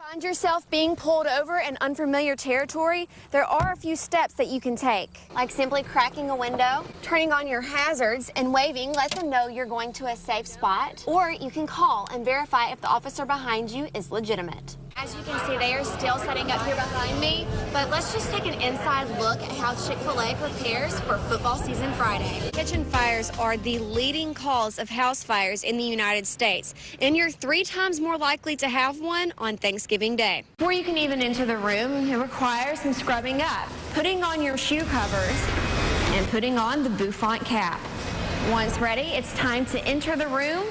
Find yourself being pulled over in unfamiliar territory, there are a few steps that you can take, like simply cracking a window, turning on your hazards, and waving, let them know you're going to a safe spot, or you can call and verify if the officer behind you is legitimate. As you can see, they are still setting up here behind me, but let's just take an inside look at how Chick-fil-A prepares for football season Friday. Kitchen fires are the leading cause of house fires in the United States, and you're 3 times more likely to have one on Thanksgiving Day. Before you can even enter the room, it requires some scrubbing up, putting on your shoe covers, and putting on the bouffant cap. Once ready, it's time to enter the room,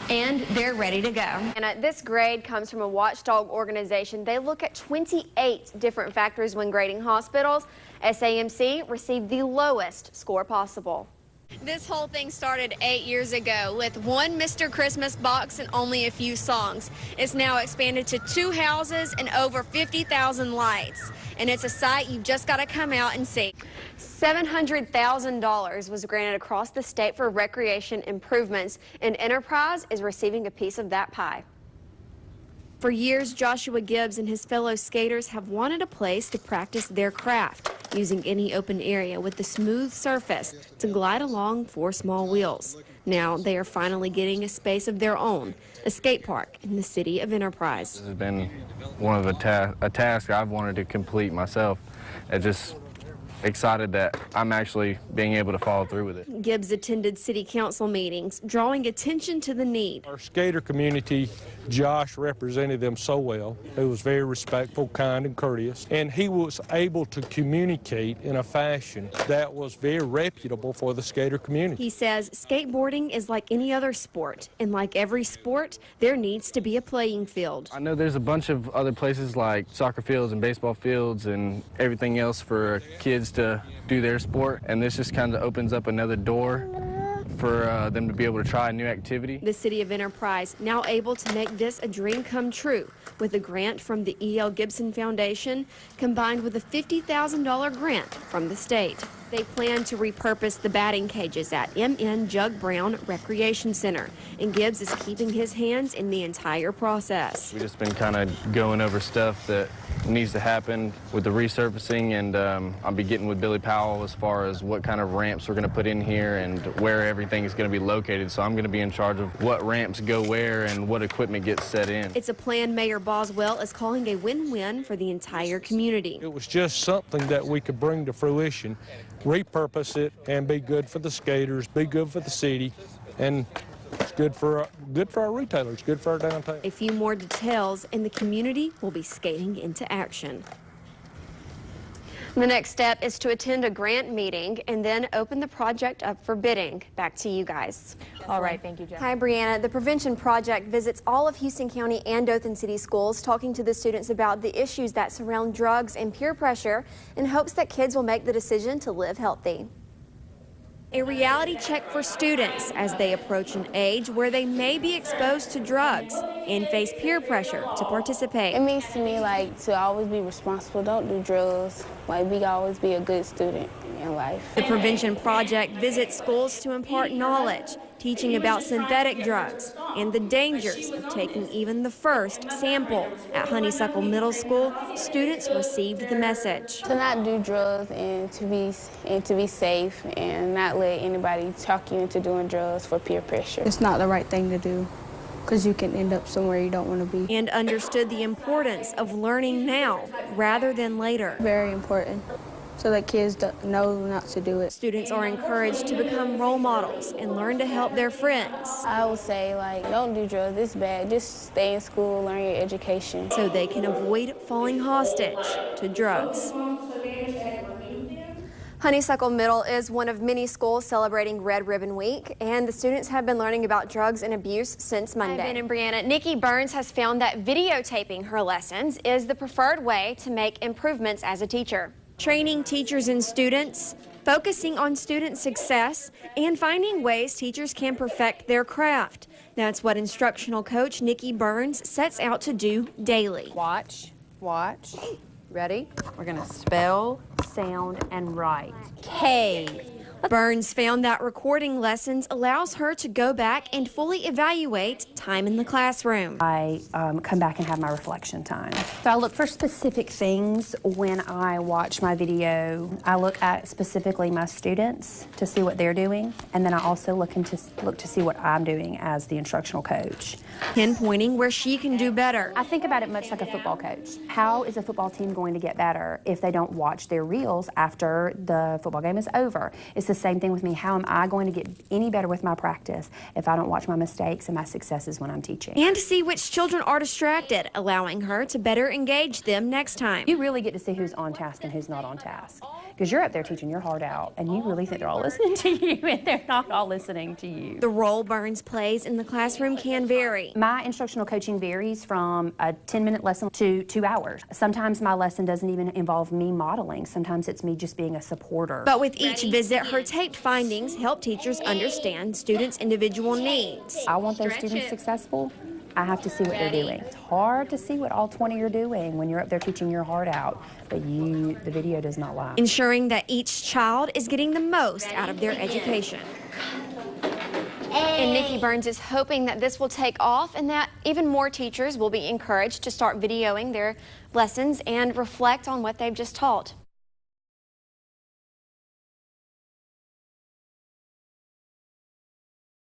and they're ready to go. And this grade comes from a watchdog organization. They look at 28 different factors when grading hospitals. SAMC received the lowest score possible. This whole thing started 8 years ago with one Mr. Christmas box and only a few songs. It's now expanded to 2 houses and over 50,000 lights. And it's a sight you've just got to come out and see. $700,000 was granted across the state for recreation improvements, and Enterprise is receiving a piece of that pie. For years, Joshua Gibbs and his fellow skaters have wanted a place to practice their craft, using any open area with a smooth surface to glide along 4 small wheels. Now they are finally getting a space of their own, a skate park in the city of Enterprise. This has been one of a task I've wanted to complete myself. It's just excited that I'm actually being able to follow through with it. Gibbs attended city council meetings, drawing attention to the need. Our skater community, Josh represented them so well. He was very respectful, kind, and courteous, and he was able to communicate in a fashion that was very reputable for the skater community. He says skateboarding is like any other sport, and like every sport, there needs to be a playing field. I know there's a bunch of other places like soccer fields and baseball fields and everything else for kids to do their sport, and this just kind of opens up another door for them to be able to try a new activity. The city of Enterprise now able to make this a dream come true with a grant from the E.L. Gibson Foundation combined with a $50,000 grant from the state. They plan to repurpose the batting cages at M.N. Jug Brown Recreation Center, and Gibbs is keeping his hands in the entire process. We've just been kind of going over stuff that needs to happen with the resurfacing, and I'll be getting with Billy Powell as far as what kind of ramps we're going to put in here and where everything is going to be located. So I'm going to be in charge of what ramps go where and what equipment gets set in. It's a plan Mayor Boswell is calling a win-win for the entire community. It was just something that we could bring to fruition, repurpose it, and be good for the skaters, be good for the city, and it's good for our retailers, good for our downtown. A few more details, and the community will be skating into action. The next step is to attend a grant meeting and then open the project up for bidding. Back to you guys. All right, thank you, Jen. Hi, Brianna. The Prevention Project visits all of Houston County and Dothan City schools, talking to the students about the issues that surround drugs and peer pressure in hopes that kids will make the decision to live healthy. A reality check for students as they approach an age where they may be exposed to drugs and face peer pressure to participate. It means to me, like, to always be responsible, don't do drugs, like, always be a good student in life. The Prevention Project visits schools to impart knowledge, teaching about synthetic drugs and the dangers of taking even the first sample. At Honeysuckle Middle School, students received the message. To not do drugs and to be safe and not let anybody talk you into doing drugs for peer pressure. It's not the right thing to do because you can end up somewhere you don't want to be. And understood the importance of learning now rather than later. Very important, so that kids know not to do it. Students are encouraged to become role models and learn to help their friends. I would say, like, don't do drugs, it's bad. Just stay in school, learn your education. So they can avoid falling hostage to drugs. Honeysuckle Middle is one of many schools celebrating Red Ribbon Week, and the students have been learning about drugs and abuse since Monday. Hi, Ben and Brianna. Nikki Burns has found that videotaping her lessons is the preferred way to make improvements as a teacher. Training teachers and students, focusing on student success, and finding ways teachers can perfect their craft. That's what instructional coach Nikki Burns sets out to do daily. Watch. Ready? We're going to spell, sound, and write. K. Burns found that recording lessons allows her to go back and fully evaluate time in the classroom. I come back and have my reflection time. So I look for specific things when I watch my video. I look at specifically my students to see what they're doing, and then I also look to see what I'm doing as the instructional coach. Pinpointing where she can do better. I think about it much like a football coach. How is a football team going to get better if they don't watch their reels after the football game is over? It's the same thing with me. How am I going to get any better with my practice if I don't watch my mistakes and my successes when I'm teaching? And see which children are distracted, allowing her to better engage them next time. You really get to see who's on task and who's not on task. Because you're up there teaching your heart out, and you really think they're all listening to you, and they're not all listening to you. The role Burns plays in the classroom can vary. My instructional coaching varies from a 10-minute lesson to 2 hours. Sometimes my lesson doesn't even involve me modeling. Sometimes it's me just being a supporter. But with each visit, her taped findings help teachers understand students' individual needs. I want those students successful. I have to see what they're doing. It's hard to see what all 20 are doing when you're up there teaching your heart out, but the video does not lie. Ensuring that each child is getting the most out of their education. And Nikki Burns is hoping that this will take off and that even more teachers will be encouraged to start videoing their lessons and reflect on what they've just taught.